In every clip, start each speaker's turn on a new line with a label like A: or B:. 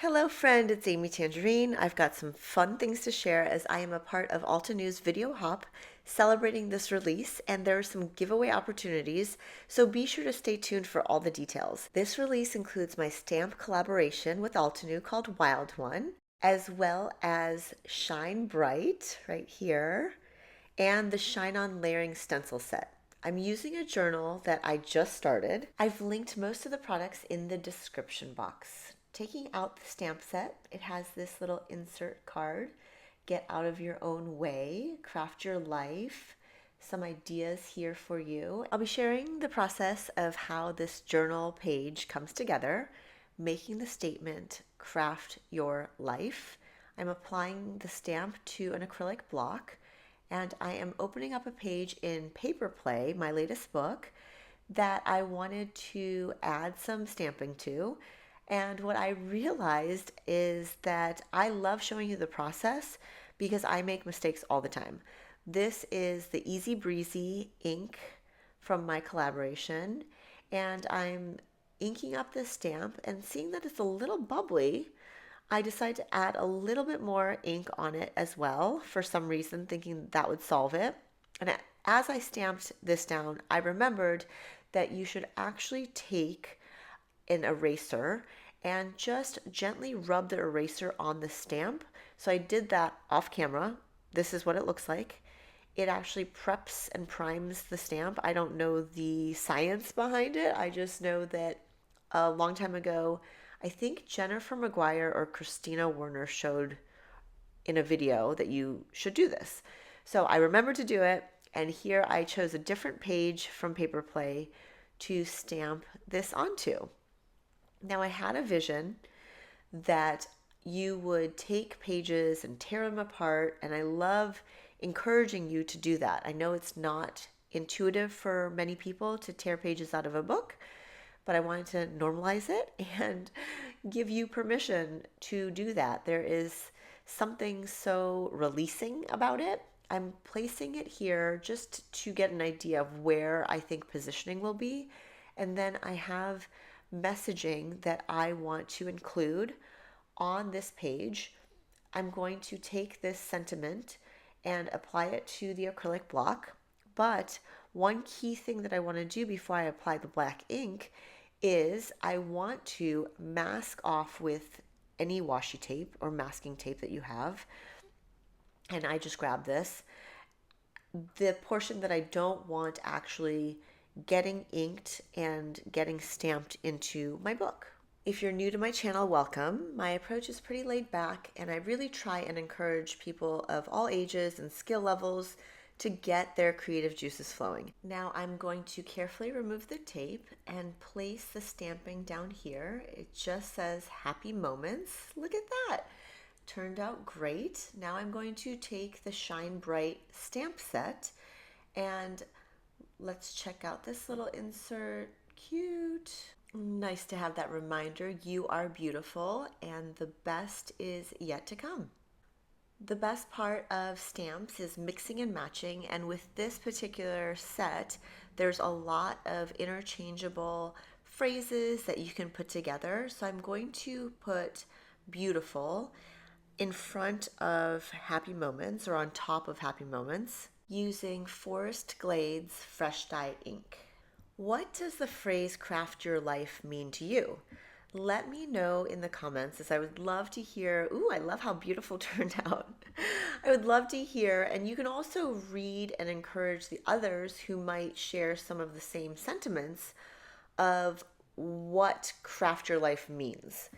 A: Hello friend, it's Amy Tangerine. I've got some fun things to share as I am a part of Altenew's Video Hop celebrating this release, and there are some giveaway opportunities, so be sure to stay tuned for all the details. This release includes my stamp collaboration with Altenew called Wild One, as well as Shine Bright right here, and the Shine On Layering Stencil Set. I'm using a journal that I just started. I've linked most of the products in the description box. Taking out the stamp set, it has this little insert card. Get out of your own way, craft your life. Some ideas here for you. I'll be sharing the process of how this journal page comes together, making the statement, craft your life. I'm applying the stamp to an acrylic block, and I am opening up a page in Paper Play, my latest book, that I wanted to add some stamping to. And what I realized is that I love showing you the process because I make mistakes all the time. This is the Easy Breezy ink from my collaboration, and I'm inking up this stamp and seeing that it's a little bubbly. I decided to add a little bit more ink on it as well for some reason, thinking that would solve it. And as I stamped this down, I remembered that you should actually take an eraser and just gently rub the eraser on the stamp. So I did that off camera. This is what it looks like. It actually preps and primes the stamp. I don't know the science behind it. I just know that a long time ago, I think Jennifer McGuire or Christina Werner showed in a video that you should do this. So I remembered to do it, and here I chose a different page from Paper Play to stamp this onto. Now I had a vision that you would take pages and tear them apart, and I love encouraging you to do that. I know it's not intuitive for many people to tear pages out of a book, but I wanted to normalize it and give you permission to do that. There is something so releasing about it. I'm placing it here just to get an idea of where I think positioning will be, and then I have messaging that I want to include on this page. I'm going to take this sentiment and apply it to the acrylic block. But one key thing that I want to do before I apply the black ink is I want to mask off with any washi tape or masking tape that you have. And I just grab this. The portion that I don't want actually getting inked and getting stamped into my book. If you're new to my channel, welcome. My approach is pretty laid back, and I really try and encourage people of all ages and skill levels to get their creative juices flowing. Now I'm going to carefully remove the tape and place the stamping down here. It just says happy moments. Look at that. Turned out great. Now I'm going to take the Shine Bright stamp set, and let's check out this little insert. Cute. Nice to have that reminder. You are beautiful, and the best is yet to come. The best part of stamps is mixing and matching, and with this particular set, there's a lot of interchangeable phrases that you can put together. So I'm going to put beautiful in front of happy moments or on top of happy moments using Forest Glades Fresh Dye ink. What does the phrase craft your life mean to you? Let me know in the comments, as I would love to hear. Ooh, I love how beautiful it turned out. I would love to hear, and you can also read and encourage the others who might share some of the same sentiments of what craft your life means.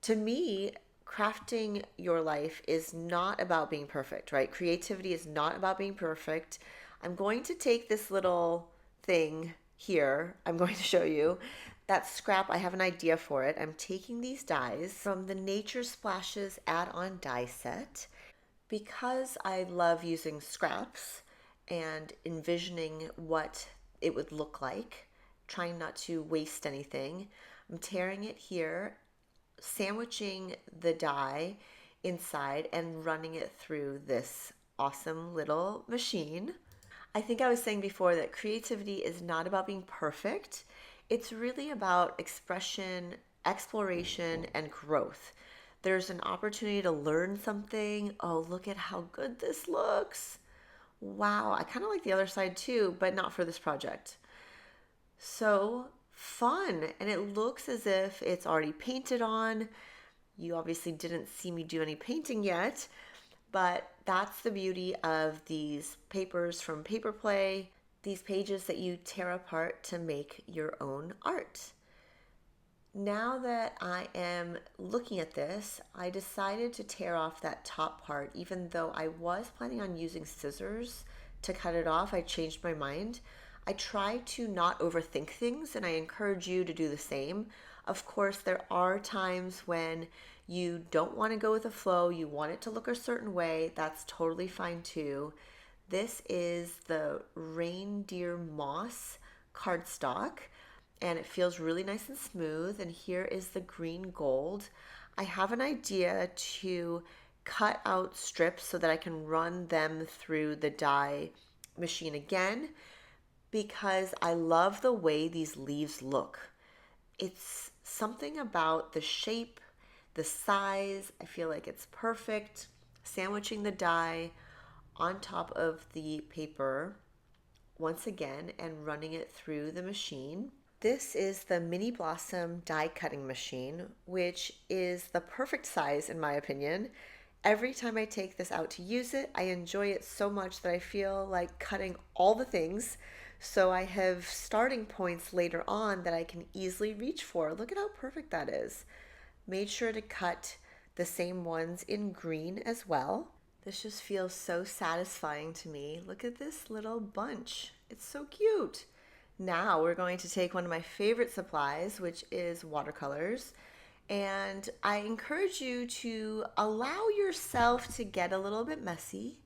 A: To me, crafting your life is not about being perfect, right? Creativity is not about being perfect. I'm going to take this little thing here. I'm going to show you that scrap. I have an idea for it. I'm taking these dies from the Nature Splashes add-on die set. Because I love using scraps and envisioning what it would look like, trying not to waste anything, I'm tearing it here, sandwiching the die inside and running it through this awesome little machine. I think I was saying before that creativity is not about being perfect. It's really about expression exploration and growth. There's an opportunity to learn something. Oh, look at how good this looks. Wow, I kind of like the other side too, but not for this project. So fun. And it looks as if it's already painted on. You obviously didn't see me do any painting yet, but that's the beauty of these papers from Paper Play, these pages that you tear apart to make your own art. Now that I am looking at this, I decided to tear off that top part, even though I was planning on using scissors to cut it off. I changed my mind. I try to not overthink things, and I encourage you to do the same. Of course, there are times when you don't want to go with the flow, you want it to look a certain way. That's totally fine too. This is the reindeer moss cardstock, and it feels really nice and smooth. And here is the green gold. I have an idea to cut out strips so that I can run them through the die machine again, because I love the way these leaves look. It's something about the shape, the size. I feel like it's perfect. Sandwiching the die on top of the paper once again and running it through the machine. This is the Mini Blossom die cutting machine, which is the perfect size in my opinion. Every time I take this out to use it, I enjoy it so much that I feel like cutting all the things. So I have starting points later on that I can easily reach for. Look at how perfect that is. Made sure to cut the same ones in green as well. This just feels so satisfying to me. Look at this little bunch. It's so cute. Now we're going to take one of my favorite supplies, which is watercolors. And I encourage you to allow yourself to get a little bit messy.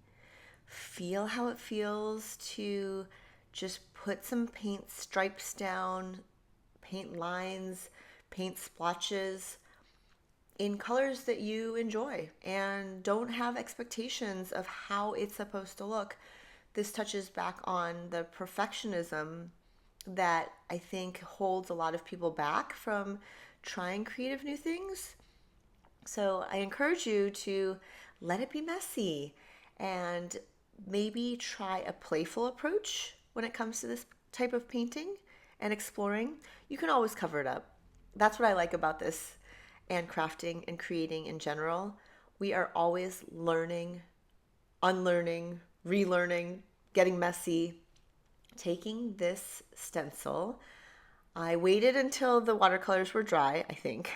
A: Feel how it feels to just put some paint stripes down, paint lines, paint splotches in colors that you enjoy, and don't have expectations of how it's supposed to look. This touches back on the perfectionism that I think holds a lot of people back from trying creative new things. So I encourage you to let it be messy and maybe try a playful approach when it comes to this type of painting and exploring. You can always cover it up. That's what I like about this and crafting and creating in general. We are always learning, unlearning, relearning, getting messy. Taking this stencil, I waited until the watercolors were dry, I think.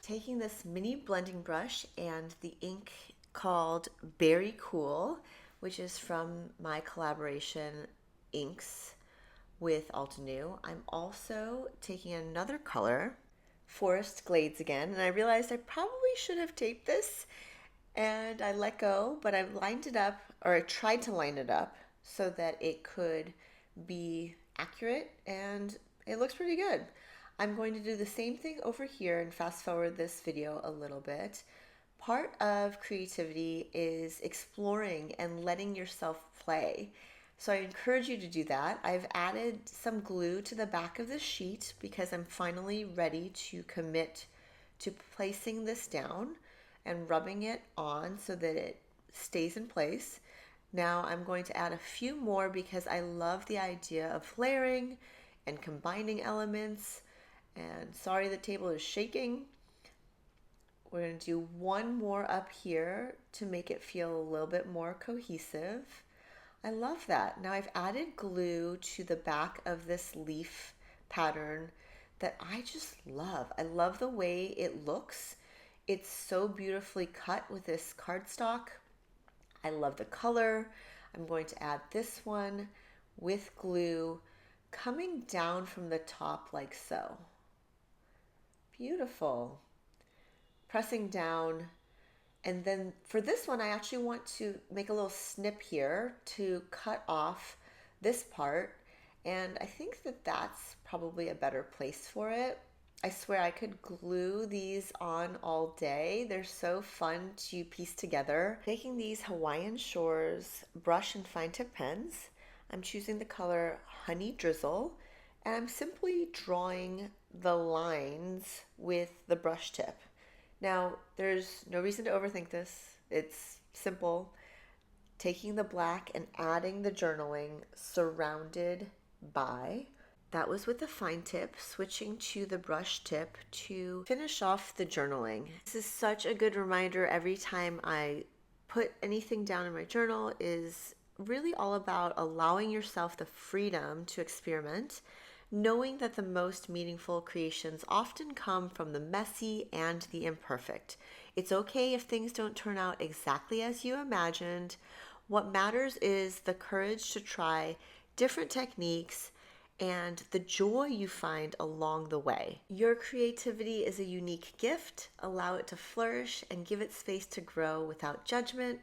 A: Taking this mini blending brush and the ink called Berry Cool, which is from my collaboration inks with Altenew. I'm also taking another color, Forest Glades again, and I realized I probably should have taped this, and I let go, but I've lined it up, or I tried to line it up so that it could be accurate, and it looks pretty good. I'm going to do the same thing over here and fast forward this video a little bit. Part of creativity is exploring and letting yourself play. So I encourage you to do that. I've added some glue to the back of the sheet because I'm finally ready to commit to placing this down and rubbing it on so that it stays in place. Now I'm going to add a few more because I love the idea of layering and combining elements. And sorry the table is shaking. We're going to do one more up here to make it feel a little bit more cohesive. I love that. Now I've added glue to the back of this leaf pattern that I just love. I love the way it looks. It's so beautifully cut with this cardstock. I love the color. I'm going to add this one with glue coming down from the top like so. Beautiful. Pressing down. And then for this one, I actually want to make a little snip here to cut off this part. And I think that that's probably a better place for it. I swear I could glue these on all day. They're so fun to piece together. Taking these Hawaiian Shores brush and fine tip pens, I'm choosing the color Honey Drizzle, and I'm simply drawing the lines with the brush tip. Now, there's no reason to overthink this. It's simple. Taking the black and adding the journaling surrounded by. That was with the fine tip, switching to the brush tip to finish off the journaling. This is such a good reminder every time I put anything down in my journal, is really all about allowing yourself the freedom to experiment, knowing that the most meaningful creations often come from the messy and the imperfect. It's okay if things don't turn out exactly as you imagined. What matters is the courage to try different techniques and the joy you find along the way. Your creativity is a unique gift. Allow it to flourish and give it space to grow without judgment.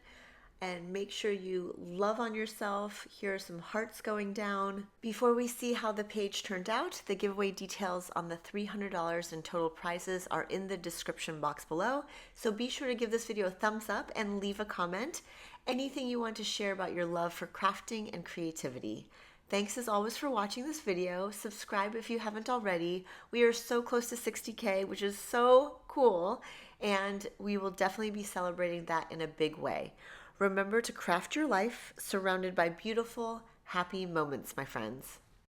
A: And make sure you love on yourself. Here are some hearts going down. Before we see how the page turned out, the giveaway details on the $300 in total prizes are in the description box below. So be sure to give this video a thumbs up and leave a comment. Anything you want to share about your love for crafting and creativity. Thanks as always for watching this video. Subscribe if you haven't already. We are so close to 60K, which is so cool, and we will definitely be celebrating that in a big way. Remember to craft your life surrounded by beautiful, happy moments, my friends.